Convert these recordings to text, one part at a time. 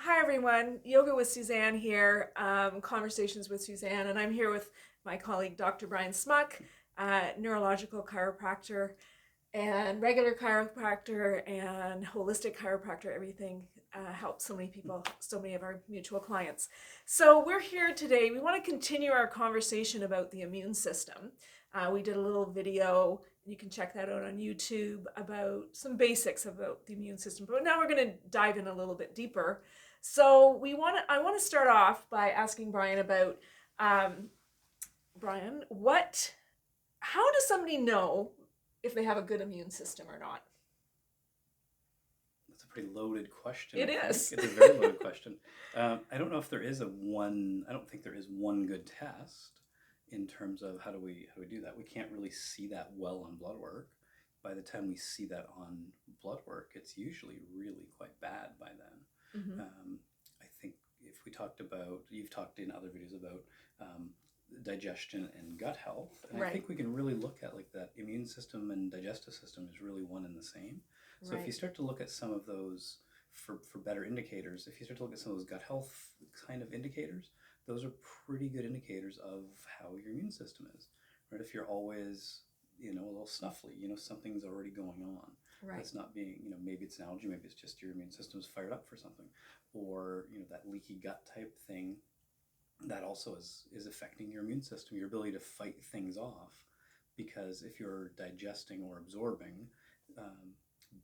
Hi everyone, Yoga with Suzanne here, Conversations with Suzanne, and I'm here with my colleague Dr. Brian Smuk, neurological chiropractor and regular chiropractor and holistic chiropractor. Everything helps so many people, so many of our mutual clients. So we're here today. We want to continue our conversation about the immune system. We did a little video, you can check that out on YouTube, about some basics about the immune system. But now we're going to dive in a little bit deeper. So I want to start off by asking Brian about Brian, how does somebody know if they have a good immune system or not? That's a pretty loaded question. It I think is. it's a very loaded question. I don't know if there is I don't think there is one good test in terms of how do we do that. We can't really see that well on blood work. By the time we see that on blood work, it's usually really quite bad by then. Mm-hmm. I think if we talked about, you've talked in other videos about digestion and gut health, and I Right. think we can really look at like that immune system and digestive system is really one and the same. So if you Right. start to look at some of those for better indicators, if you start to look at some of those gut health kind of indicators, those are pretty good indicators of how your immune system is, right? If you're always, a little snuffly, something's already going on. Right. That's not being, maybe it's an allergy, maybe it's just your immune system's fired up for something, or, that leaky gut type thing that also is affecting your immune system, your ability to fight things off. Because if you're digesting or absorbing um,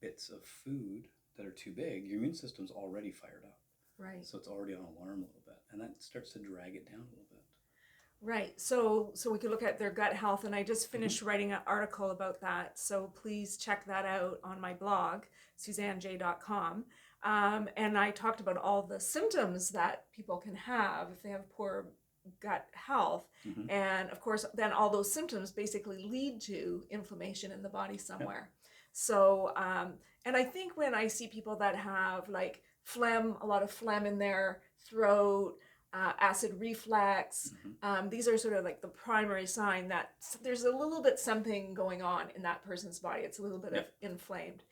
bits of food that are too big, your immune system's already fired up. Right. So it's already on alarm a little bit, and that starts to drag it down a little bit. Right. So we could look at their gut health, and I just Mm-hmm. finished writing an article about that. So please check that out on my blog, SuzanneJ.com. And I talked about all the symptoms that people can have if they have poor gut health. Mm-hmm. And of course, then all those symptoms basically lead to inflammation in the body Yep. somewhere. So, and I think when I see people that have like phlegm, a lot of phlegm in their throat, acid reflux. Mm-hmm. These are sort of like the primary sign that there's a little bit something going on in that person's body. It's a little bit of Yep. inflamed.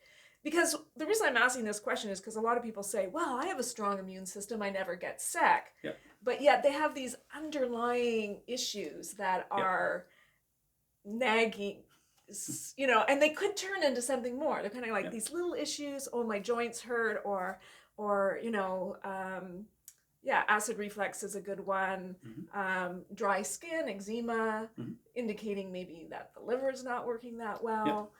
Because the reason I'm asking this question is because a lot of people say, well, I have a strong immune system, I never get sick. Yep. But yet they have these underlying issues that Yep. are nagging, and they could turn into something more. They're kind of like Yep. these little issues. Oh, my joints hurt, or yeah, acid reflux is a good one. Mm-hmm. Dry skin, eczema, Mm-hmm. indicating maybe that the liver is not working that Yep. well.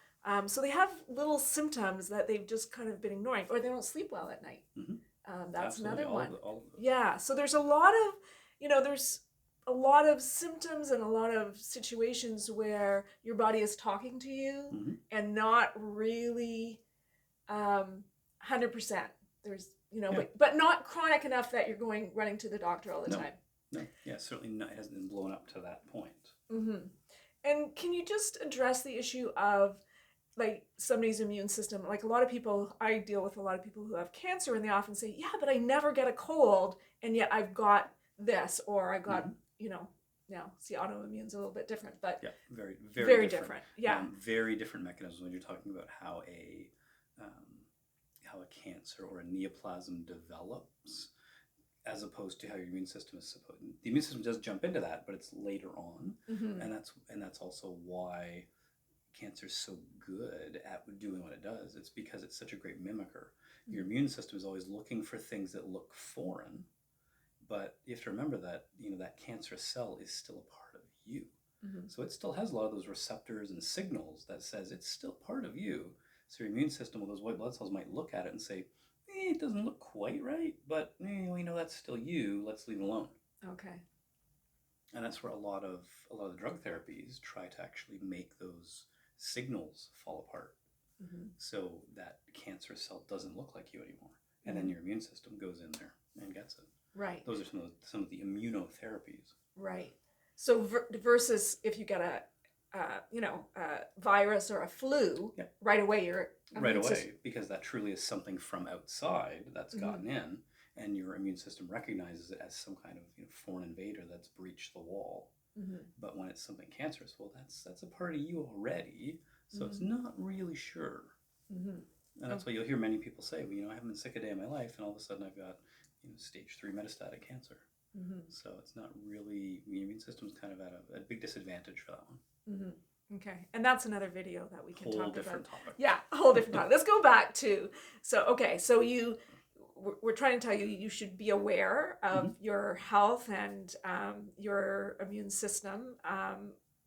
So they have little symptoms that they've just kind of been ignoring, or they don't sleep well at night. Mm-hmm. That's Absolutely, another one. all of those. Yeah, so there's a lot of, there's a lot of symptoms and a lot of situations where your body is talking to you Mm-hmm. and not really 100%. There's, Yeah. but not chronic enough that you're running to the doctor all the No. time. No. Yeah. Certainly not. It hasn't been blown up to that point. Mm-hmm. And can you just address the issue of like somebody's immune system? Like a lot of people, I deal with a lot of people who have cancer, and they often say, yeah, but I never get a cold, and yet I've got this, or I got, Mm-hmm. now see, autoimmune's a little bit different, but Yeah, very, very, very different. different. Yeah. Very different mechanisms when you're talking about how a cancer or a neoplasm develops, as opposed to how your immune system is supposed. The immune system does jump into that, but it's later on, Mm-hmm. and that's also why cancer is so good at doing what it does. It's because it's such a great mimicker. Your immune system is always looking for things that look foreign, but you have to remember that that cancerous cell is still a part of you. Mm-hmm. So it still has a lot of those receptors and signals that says it's still part of you. So your immune system with those white blood cells might look at it and say, it doesn't look quite right, but we know that's still you. Let's leave it alone. Okay. And that's where a lot of the drug therapies try to actually make those signals fall apart, Mm-hmm. so that cancer cell doesn't look like you anymore. And then your immune system goes in there and gets it. Right. Those are some of the immunotherapies. Right. So versus if you get a virus or a flu, Yeah. right away you're Right away, because that truly is something from outside that's gotten in, and your immune system recognizes it as some kind of foreign invader that's breached the wall. Mm-hmm. But when it's something cancerous, well, that's a part of you already, so it's Mm-hmm. not really sure. Mm-hmm. And that's why you'll hear many people say, well, I haven't been sick a day in my life, and all of a sudden I've got stage 3 metastatic cancer. Mm-hmm. So it's not really, the immune system's kind of at a big disadvantage for that one. Mm-hmm. Okay, and that's another video that we can Whole talk different about. topic. Yeah, a whole different topic. Let's go back to, so okay, so we're trying to tell you you should be aware of your health, and your immune system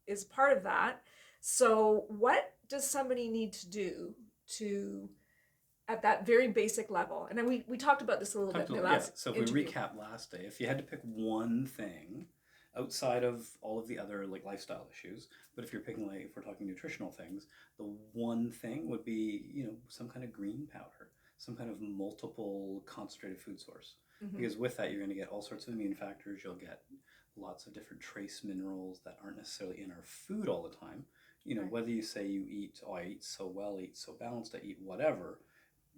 is part of that. So what does somebody need to do to, at that very basic level? And then we talked about this a little bit in the last So if interview. we recap last day, if you had to pick one thing outside of all of the other like lifestyle issues, but if you're picking, like, if we're talking nutritional things, the one thing would be, some kind of green powder, some kind of multiple concentrated food source. Mm-hmm. Because with that, you're going to get all sorts of immune factors. You'll get lots of different trace minerals that aren't necessarily in our food all the time. Right. Whether you say you eat, oh, I eat so well, I eat so balanced, I eat whatever,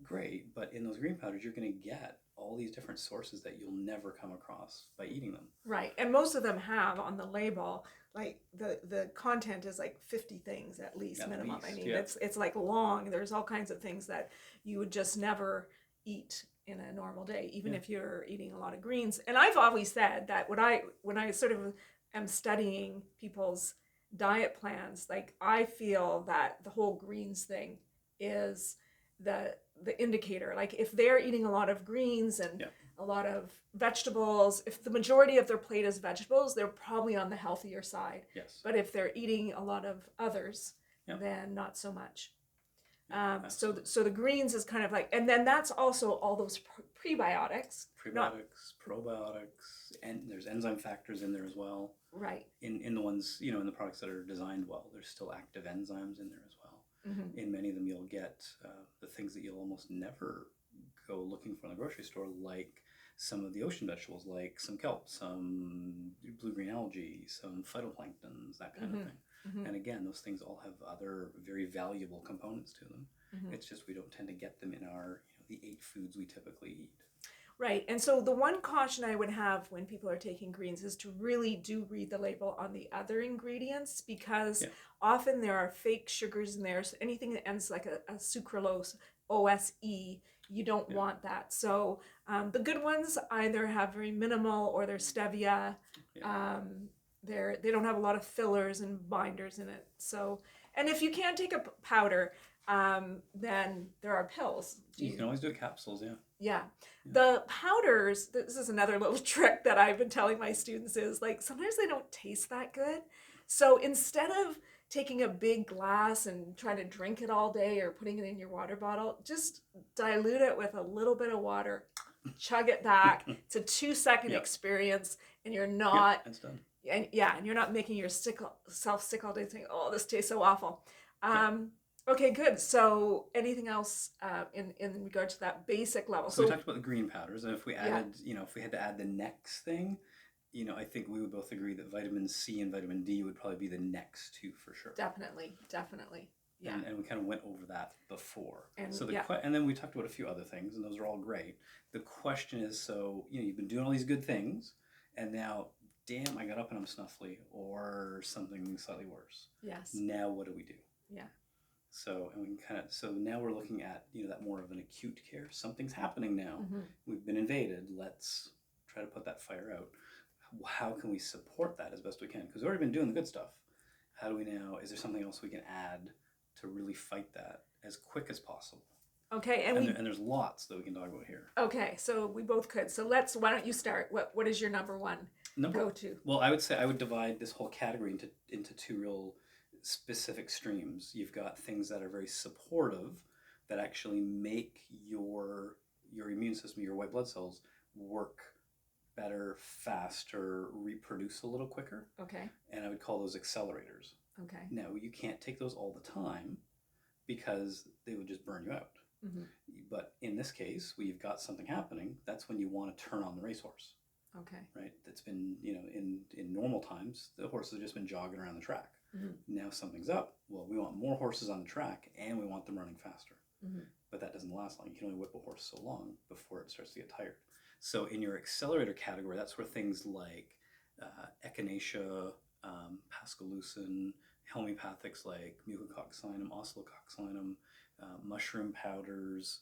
great, but in those green powders, you're going to get all these different sources that you'll never come across by eating them. Right, and most of them have on the label, like the content is like 50 things at least minimum. I mean, yeah. it's like long. There's all kinds of things that you would just never eat in a normal day, even if you're eating a lot of greens. And I've always said that when I sort of am studying people's diet plans, like I feel that the whole greens thing is the indicator. Like if they're eating a lot of greens and a lot of vegetables, if the majority of their plate is vegetables, they're probably on the healthier side. Yes. But if they're eating a lot of others, then not so much. So the greens is kind of like, and then that's also all those prebiotics. Probiotics, and there's enzyme factors in there as well. Right. In the ones, in the products that are designed well, there's still active enzymes in there as well. Mm-hmm. In many of them, you'll get the things that you'll almost never go looking for in the grocery store, like some of the ocean vegetables, like some kelp, some blue-green algae, some phytoplanktons, that kind of thing. Mm-hmm. And again, those things all have other very valuable components to them. Mm-hmm. It's just we don't tend to get them in our, the 8 foods we typically eat. Right. And so the one caution I would have when people are taking greens is to really do read the label on the other ingredients, because often there are fake sugars in there. So anything that ends like a sucralose, OSE, you don't want that. So the good ones either have very minimal or they're stevia. They don't have a lot of fillers and binders in it. So, and if you can't take a powder, then there are pills. You can always do capsules, Yeah. The powders, this is another little trick that I've been telling my students, is like sometimes they don't taste that good. So instead of taking a big glass and trying to drink it all day or putting it in your water bottle, just dilute it with a little bit of water, chug it back. It's a 2-second experience, and you're not it's done. And you're not making yourself sick all day saying, oh, this tastes so awful. Okay, good. So anything else in regard to that basic level? So we talked about the green powders, and if we added, if we had to add the next thing, I think we would both agree that vitamin C and vitamin D would probably be the next 2 for sure. Definitely. Yeah. And we kind of went over that before. And, so and then we talked about a few other things, and those are all great. The question is, so, you've been doing all these good things, and now, damn, I got up and I'm snuffly, or something slightly worse. Yes. Now what do we do? Yeah. So, and we can so now we're looking at, that more of an acute care. Something's happening now. Mm-hmm. We've been invaded. Let's try to put that fire out. How can we support that as best we can? Because we've already been doing the good stuff. How do we now, is there something else we can add to really fight that as quick as possible? Okay, and there's lots that we can talk about here. Okay, so we both could. So why don't you start? What is your number one go-to? Well, I would say I would divide this whole category into 2 real specific streams. You've got things that are very supportive, that actually make your immune system, your white blood cells, work better, faster, reproduce a little quicker. Okay. And I would call those accelerators. Okay. Now, you can't take those all the time because they would just burn you out. Mm-hmm. But in this case, where you've got something happening, that's when you want to turn on the racehorse. Okay. Right? That's been, in normal times, the horses have just been jogging around the track. Mm-hmm. Now something's up. Well, we want more horses on the track, and we want them running faster. Mm-hmm. But that doesn't last long. You can only whip a horse so long before it starts to get tired. So in your accelerator category, that's where things like echinacea, pascalucin, homeopathics like mucococcinum, oscillococcinum, mushroom powders,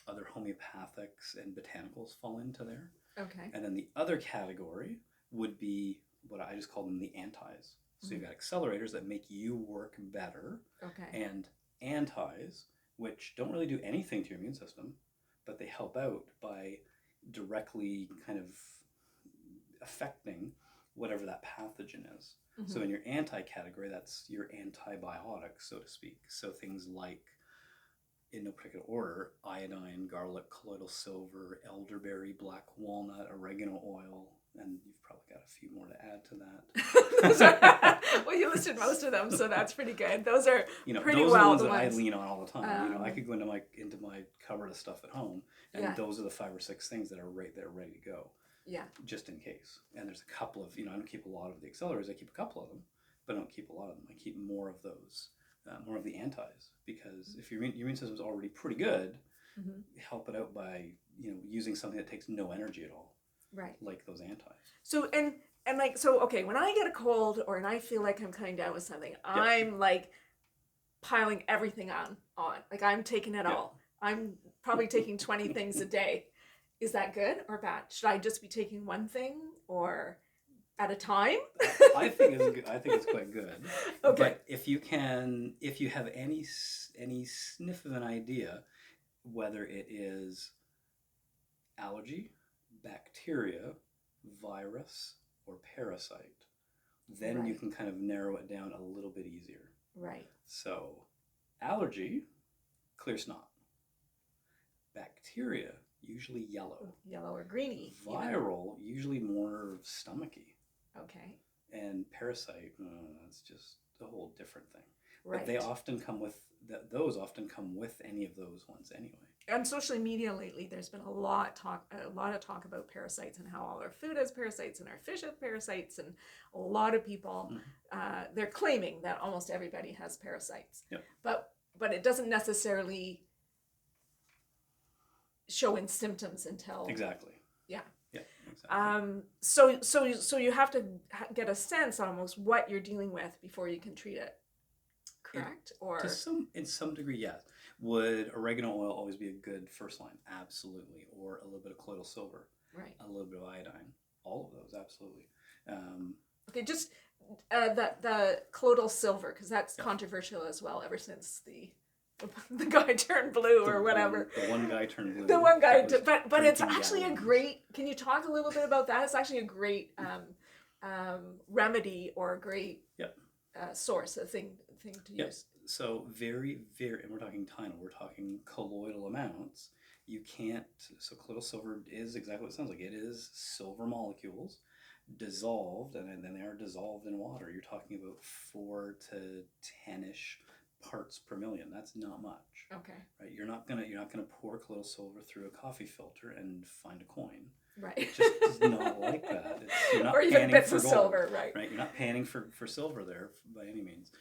other homeopathics and botanicals fall into there. Okay. And then the other category would be what I just call them the antis. So you've got accelerators that make you work better, Okay. and antis, which don't really do anything to your immune system, but they help out by directly kind of affecting whatever that pathogen is. So in your anti category, that's your antibiotics, so to speak. So things like, in no particular order, iodine, garlic, colloidal silver, elderberry, black walnut, oregano oil, and you've probably got a few more to add to that. Well, you listed most of them, so that's pretty good. Those are pretty those well are the ones the that ones I lean on all the time. I Um, could go into my cupboard of stuff at home, and Yeah. those are the 5 or 6 things that are ready to go, Yeah. just in case. And there's a couple of, I don't keep a lot of the accelerators. I keep a couple of them, but I don't keep a lot of them. I keep more of those, more of the antis, because if your immune system is already pretty good, help it out by using something that takes no energy at all, Right. like those antis. So and like so okay, when I get a cold or and I feel like I'm coming down with something, I'm like piling everything on. Like I'm taking it all. I'm probably taking 20 things a day. Is that good or bad? Should I just be taking one thing or at a time? I think it's good. I think it's quite good. Okay. But if you have any sniff of an idea, whether it is allergy, bacteria, virus, or parasite, then you Right. can kind of narrow it down a little bit easier. Right. So, allergy, clear snot. Bacteria, usually yellow. Yellow or greeny. Viral, usually more stomachy. Okay. And parasite, that's just a whole different thing. Right. But they often come with those often come with any of those ones anyway. On social media lately, there's been a lot of talk about parasites and how all our food has parasites and our fish has parasites, and a lot of people they're claiming that almost everybody has parasites. Yep. But it doesn't necessarily show in symptoms until Exactly. Yeah. Yeah. Exactly. So you have to get a sense almost what you're dealing with before you can treat it. Correct? Or in some degree, yes. Would oregano oil always be a good first line? Absolutely. Or a little bit of colloidal silver. Right. A little bit of iodine. All of those, absolutely. Okay, just the colloidal silver, because that's controversial as well. Ever since the guy turned blue or whatever. The one guy turned blue. The one guy, but it's drinking actually gallons. a great. Can you talk a little bit about that? It's actually a great remedy or a great source, a thing to use. So very, very, and we're talking tiny, we're talking colloidal amounts. You can't, so colloidal silver is exactly what it sounds like. It is silver molecules dissolved, and then they are dissolved in water. You're talking about 4 to 10-ish parts per million. That's not much. Okay. Right? You're not gonna pour colloidal silver through a coffee filter and find a coin. Right. It just is not like that. You're not or even panning bits for of gold, silver, right? Right. You're not panning for silver there by any means.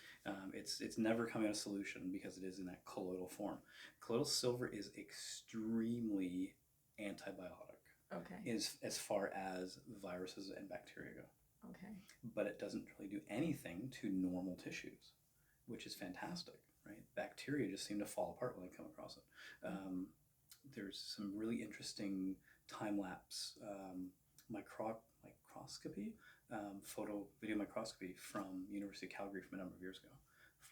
It's never coming out of solution because it is in that colloidal form. Colloidal silver is extremely antibiotic. Okay. As far as viruses and bacteria go. Okay. But it doesn't really do anything to normal tissues, which is fantastic, right? Bacteria just seem to fall apart when I come across it. There's some really interesting time-lapse microscopy, video microscopy from University of Calgary from a number of years ago,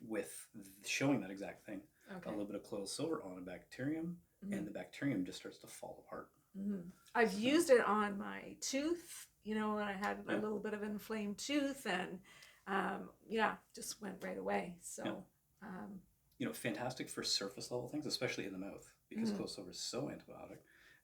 with showing that exact thing. Okay. A little bit of colloidal silver on a bacterium, and the bacterium just starts to fall apart. I've used it on my tooth, when I had a little bit of an inflamed tooth, and just went right away. So, fantastic for surface level things, especially in the mouth, because colloidal silver is so antibiotic,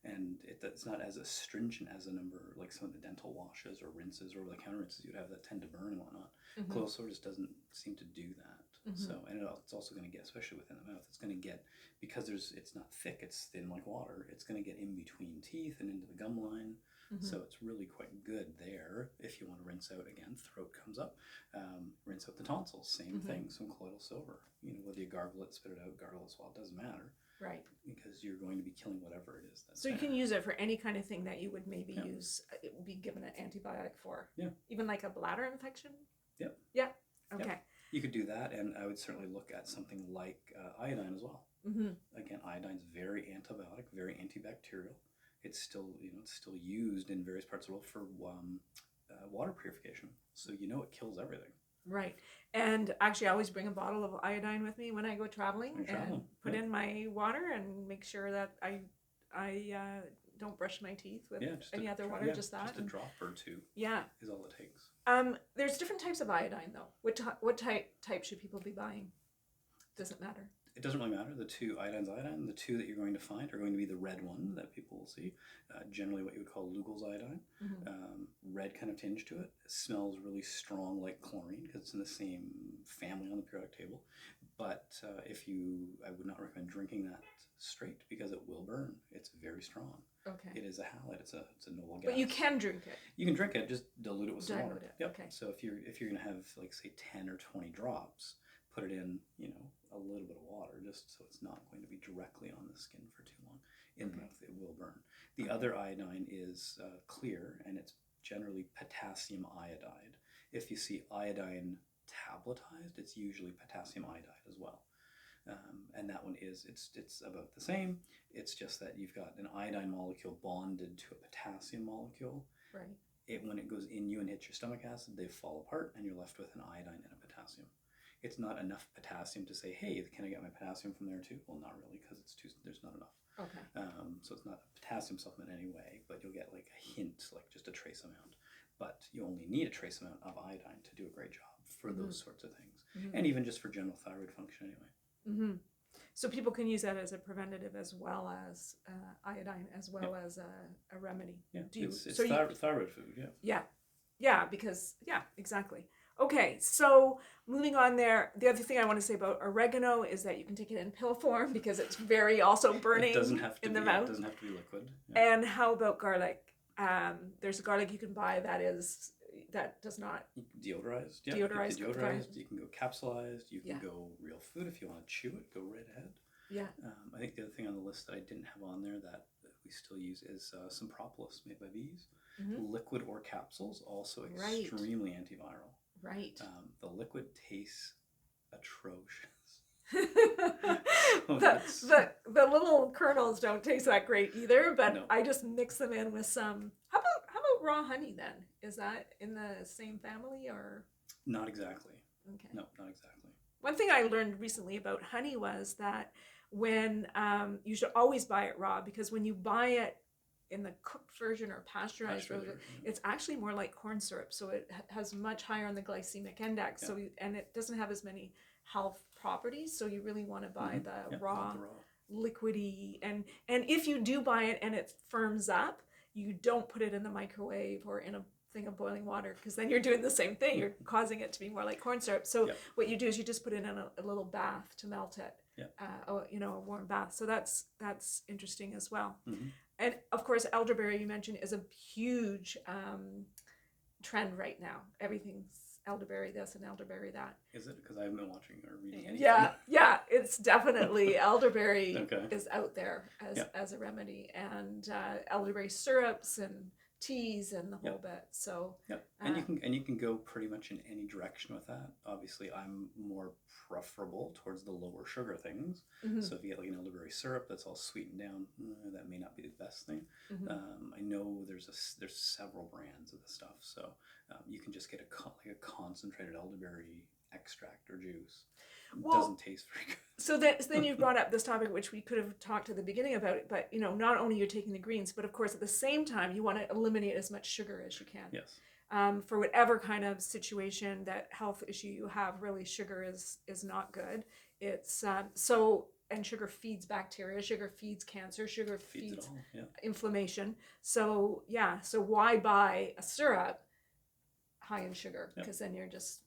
and it's not as astringent as a number like some of the dental washes or rinses or over-the-counter rinses you'd have that tend to burn and whatnot. Colloidal silver just doesn't seem to do that. So, and it's also going to get, especially within the mouth, it's going to get, because it's not thick, it's thin like water, it's going to get in between teeth and into the gum line. So it's really quite good there. If you want to rinse out, again, throat comes up, rinse out the tonsils, same thing, some colloidal silver. Whether you gargle it, spit it out, gargle it as well, it doesn't matter. Right. Because you're going to be killing whatever it is. So you can use it for any kind of thing that you would maybe be given an antibiotic for. Yeah. Even like a bladder infection? Yep. Yeah. Okay. Yep. You could do that, and I would certainly look at something like iodine as well. Mm-hmm. Again, iodine's very antibiotic, very antibacterial. It's still, it's still used in various parts of the world for water purification. So it kills everything. Right. And actually, I always bring a bottle of iodine with me when I go traveling When you're and traveling, put yeah, in my water and make sure that I don't brush my teeth with yeah, just any other water, yeah, just that. just a drop or two Yeah. is all it takes. There's different types of iodine though. What type should people be buying? Does it matter? It doesn't really matter. The two iodine, the two that you're going to find are going to be the red one that people will see, generally what you would call Lugol's iodine, Mm-hmm. red kind of tinge to it. It smells really strong like chlorine because it's in the same family on the periodic table. But I would not recommend drinking that straight because it will burn. It's very strong. Okay. It is a halide. It's a noble gas. But you can drink it. You can drink it, just dilute it with some Dilute water. it. Yep. Okay. So if you're gonna have like say 10 or 20 drops, put it in a little bit of water just so it's not going to be directly on the skin for too long. In the mouth, it will burn. The other iodine is clear, and it's generally potassium iodide. If you see iodine tabletized, it's usually potassium iodide as well. And that one it's about the same. It's just that you've got an iodine molecule bonded to a potassium molecule. Right. When it goes in you and hits your stomach acid, they fall apart, and you're left with an iodine and a potassium. It's not enough potassium to say, hey, can I get my potassium from there too? Well, not really, because there's not enough. Okay. So it's not a potassium supplement anyway, but you'll get like a hint, like just a trace amount. But you only need a trace amount of iodine to do a great job for those sorts of things, and even just for general thyroid function anyway. Mm-hmm. So people can use that as a preventative as well as iodine, as well as a remedy. Yeah, it's thyroid food. Yeah. Yeah, yeah, because exactly. Okay, so moving on there, the other thing I want to say about oregano is that you can take it in pill form because it's very also burning in the mouth. It doesn't have to be liquid. Yeah. And how about garlic? There's a garlic you can buy that does not deodorized. Yeah, deodorized. You can go capsulized. You can go real food if you want to chew it. Go right ahead. Yeah. I think the other thing on the list that I didn't have on there that we still use is some propolis made by bees. Mm-hmm. Liquid or capsules, also extremely antiviral. Right. The liquid tastes atrocious. The little kernels don't taste that great either, but no. I just mix them in with some. How about raw honey then? Is that in the same family or? Not exactly. Okay. No, not exactly. One thing I learned recently about honey was that when you should always buy it raw, because when you buy it in the cooked version or pasteurized version, it's actually more like corn syrup, so it has much higher on the glycemic index. Yeah. So and it doesn't have as many health properties. So you really want to buy the raw, liquidy, and if you do buy it and it firms up, you don't put it in the microwave or in a thing of boiling water, because then you're doing the same thing. You're causing it to be more like corn syrup. So what you do is you just put it in a little bath to melt it. A warm bath. So that's interesting as well. Mm-hmm. And of course, elderberry, you mentioned, is a huge trend right now. Everything's elderberry this and elderberry that. Is it? Because I haven't been watching or reading anything. Yeah, it's definitely elderberry is out there as a remedy, and elderberry syrups and teas and the whole bit. So and you can go pretty much in any direction with that. Obviously, I'm more preferable towards the lower sugar things. Mm-hmm. So if you get like an elderberry syrup that's all sweetened down, that may not be the best thing. Mm-hmm. I know there's several brands of the stuff, so you can just get a concentrated elderberry extract or juice. It doesn't taste very good. So then you brought up this topic, which we could have talked at the beginning about it, but not only you're taking the greens, but of course at the same time you want to eliminate as much sugar as you can. Yes. For whatever kind of situation, that health issue you have, really sugar is not good. It's and sugar feeds bacteria, sugar feeds cancer, sugar feeds inflammation. So why buy a syrup high in sugar? Because then you're just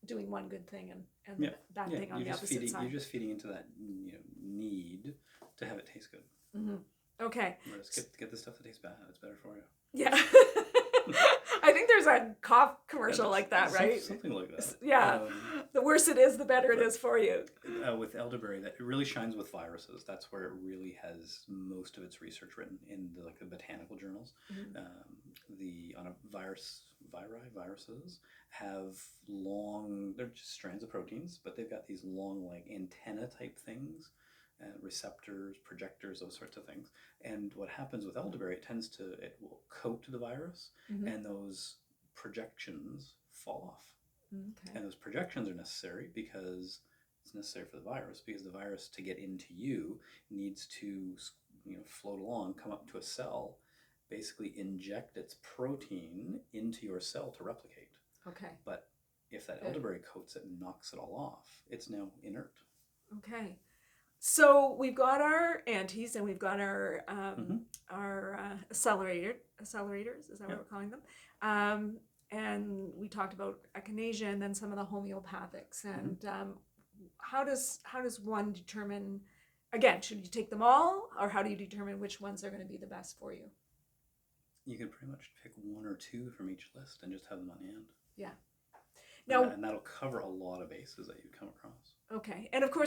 doing one good thing and the bad thing on the opposite side. You're just feeding into that need to have it taste good. Mm-hmm. Okay. Whereas get the stuff that tastes bad. It's better for you. Yeah. I think there's a cough commercial like that, right? Something like that. Yeah. The worse it is, the better it is for you. With elderberry, that it really shines with viruses. That's where it really has most of its research written in the botanical journals. Mm-hmm. Viruses have long, they're just strands of proteins, but they've got these long like antenna type things, receptors, projectors, those sorts of things. And what happens with elderberry, it will coat the virus, Mm-hmm. and those projections fall off. Okay. And those projections are necessary because it's necessary for the virus, because the virus, to get into you, needs to float along, come up to a cell, basically inject its protein into your cell to replicate. Okay. But if that elderberry coats it and knocks it all off, it's now inert. Okay. So we've got our antis and we've got our accelerators. Is that what we're calling them? And we talked about echinacea and then some of the homeopathics. And how does one determine? Again, should you take them all, or how do you determine which ones are going to be the best for you? You could pretty much pick one or two from each list and just have them on hand. Yeah. Now, and that'll cover a lot of bases that you come across. Okay. And of course,